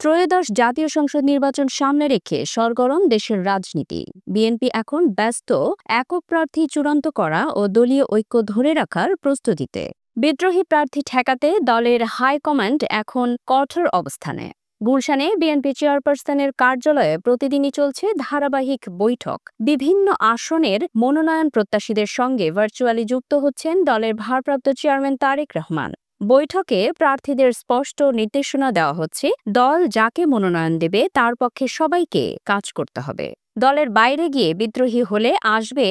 ত্রয়োদশ জাতীয় সংসদ নির্বাচন সামনে রেখে সরগরম দেশের রাজনীতি। বিএনপি এখন ব্যস্ত একক প্রার্থী চূড়ান্ত করা ও দলীয় ঐক্য ধরে রাখার প্রস্তুতিতে। বিদ্রোহী প্রার্থী ঠেকাতে দলের হাইকমান্ড এখন কঠোর অবস্থানে। গুলশানে বিএনপি চেয়ারপারসনের কার্যালয়ে প্রতিদিনই চলছে ধারাবাহিক বৈঠক। বিভিন্ন আসনের মনোনয়ন প্রত্যাশীদের সঙ্গে ভার্চুয়ালি যুক্ত হচ্ছেন দলের ভারপ্রাপ্ত চেয়ারম্যান তারেক রহমান। বৈঠকে প্রার্থীদের স্পষ্ট নির্দেশনা দেওয়া হচ্ছে, দল যাকে মনোনয়ন দেবে তার পক্ষে সবাইকে কাজ করতে হবে। দলের বাইরে গিয়ে বিদ্রোহী হলে আসবে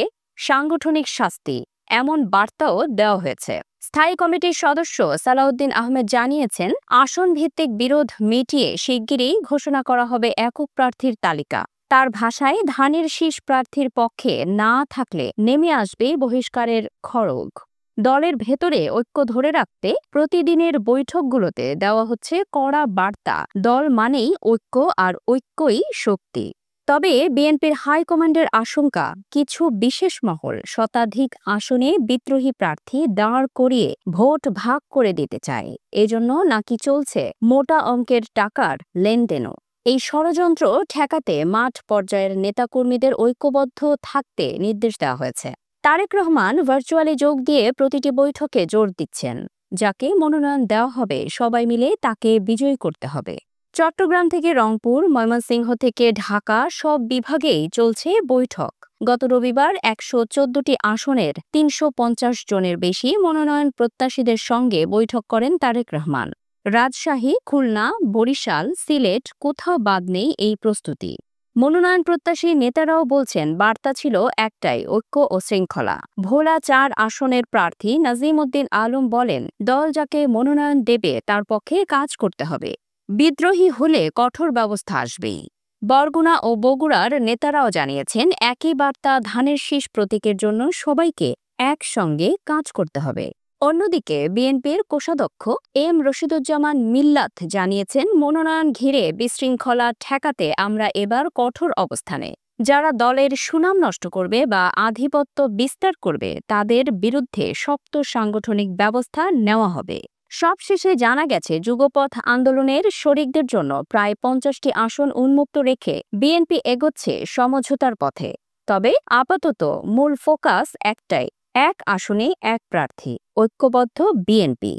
সাংগঠনিক শাস্তি, এমন বার্তাও দেওয়া হয়েছে। স্থায়ী কমিটির সদস্য সালাউদ্দিন আহমেদ জানিয়েছেন, আসন ভিত্তিক বিরোধ মিটিয়ে শিগগিরই ঘোষণা করা হবে একক প্রার্থীর তালিকা। তার ভাষায়, ধানের শীষ প্রার্থীর পক্ষে না থাকলে নেমে আসবে বহিষ্কারের খড়গ। দলের ভেতরে ঐক্য ধরে রাখতে প্রতিদিনের বৈঠকগুলোতে দেওয়া হচ্ছে কড়া বার্তা, দল মানেই ঐক্য আর ঐক্যই শক্তি। তবে বিএনপির হাইকমান্ডের আশঙ্কা, কিছু বিশেষ মহল শতাধিক আসনে বিদ্রোহী প্রার্থী দাঁড় করিয়ে ভোট ভাগ করে দিতে চায়। এজন্য নাকি চলছে মোটা অঙ্কের টাকার লেনদেনও। এই ষড়যন্ত্র ঠেকাতে মাঠ পর্যায়ের নেতাকর্মীদের ঐক্যবদ্ধ থাকতে নির্দেশ দেওয়া হয়েছে। তারেক রহমান ভার্চুয়ালি যোগ দিয়ে প্রতিটি বৈঠকে জোর দিচ্ছেন, যাকে মনোনয়ন দেওয়া হবে সবাই মিলে তাকে বিজয়ী করতে হবে। চট্টগ্রাম থেকে রংপুর, ময়মনসিংহ থেকে ঢাকা সব বিভাগেই চলছে বৈঠক। গত রবিবার ১১৪টি আসনের ৩৫০ জনের বেশি মনোনয়ন প্রত্যাশীদের সঙ্গে বৈঠক করেন তারেক রহমান। রাজশাহী, খুলনা, বরিশাল, সিলেট কোথাও বাদ নেই এই প্রস্তুতি। মনোনয়ন প্রত্যাশী নেতারাও বলছেন, বার্তা ছিল একটাই, ঐক্য ও শৃঙ্খলা। ভোলা ৪ আসনের প্রার্থী নাজিম উদ্দিন আলম বলেন, দল যাকে মনোনয়ন দেবে তার পক্ষে কাজ করতে হবে। বিদ্রোহী হলে কঠোর ব্যবস্থা আসবেই। বরগুনা ও বগুড়ার নেতারাও জানিয়েছেন, একই বার্তা, ধানের শীষ প্রতীকের জন্য সবাইকে একসঙ্গে কাজ করতে হবে। অন্যদিকে বিএনপির কোষাধ্যক্ষ এম রশিদুজ্জামান মিল্লাত জানিয়েছেন, মনোনয়ন ঘিরে বিশৃঙ্খলা ঠেকাতে আমরা এবার কঠোর অবস্থানে। যারা দলের সুনাম নষ্ট করবে বা আধিপত্য বিস্তার করবে তাদের বিরুদ্ধে শক্ত সাংগঠনিক ব্যবস্থা নেওয়া হবে। সবশেষে জানা গেছে, যুগপথ আন্দোলনের শরিকদের জন্য প্রায় ৫০টি আসন উন্মুক্ত রেখে বিএনপি এগোচ্ছে সমঝোতার পথে। তবে আপাতত মূল ফোকাস একটাই, এক আসনে এক প্রার্থী, ঐক্যবদ্ধ বিএনপি।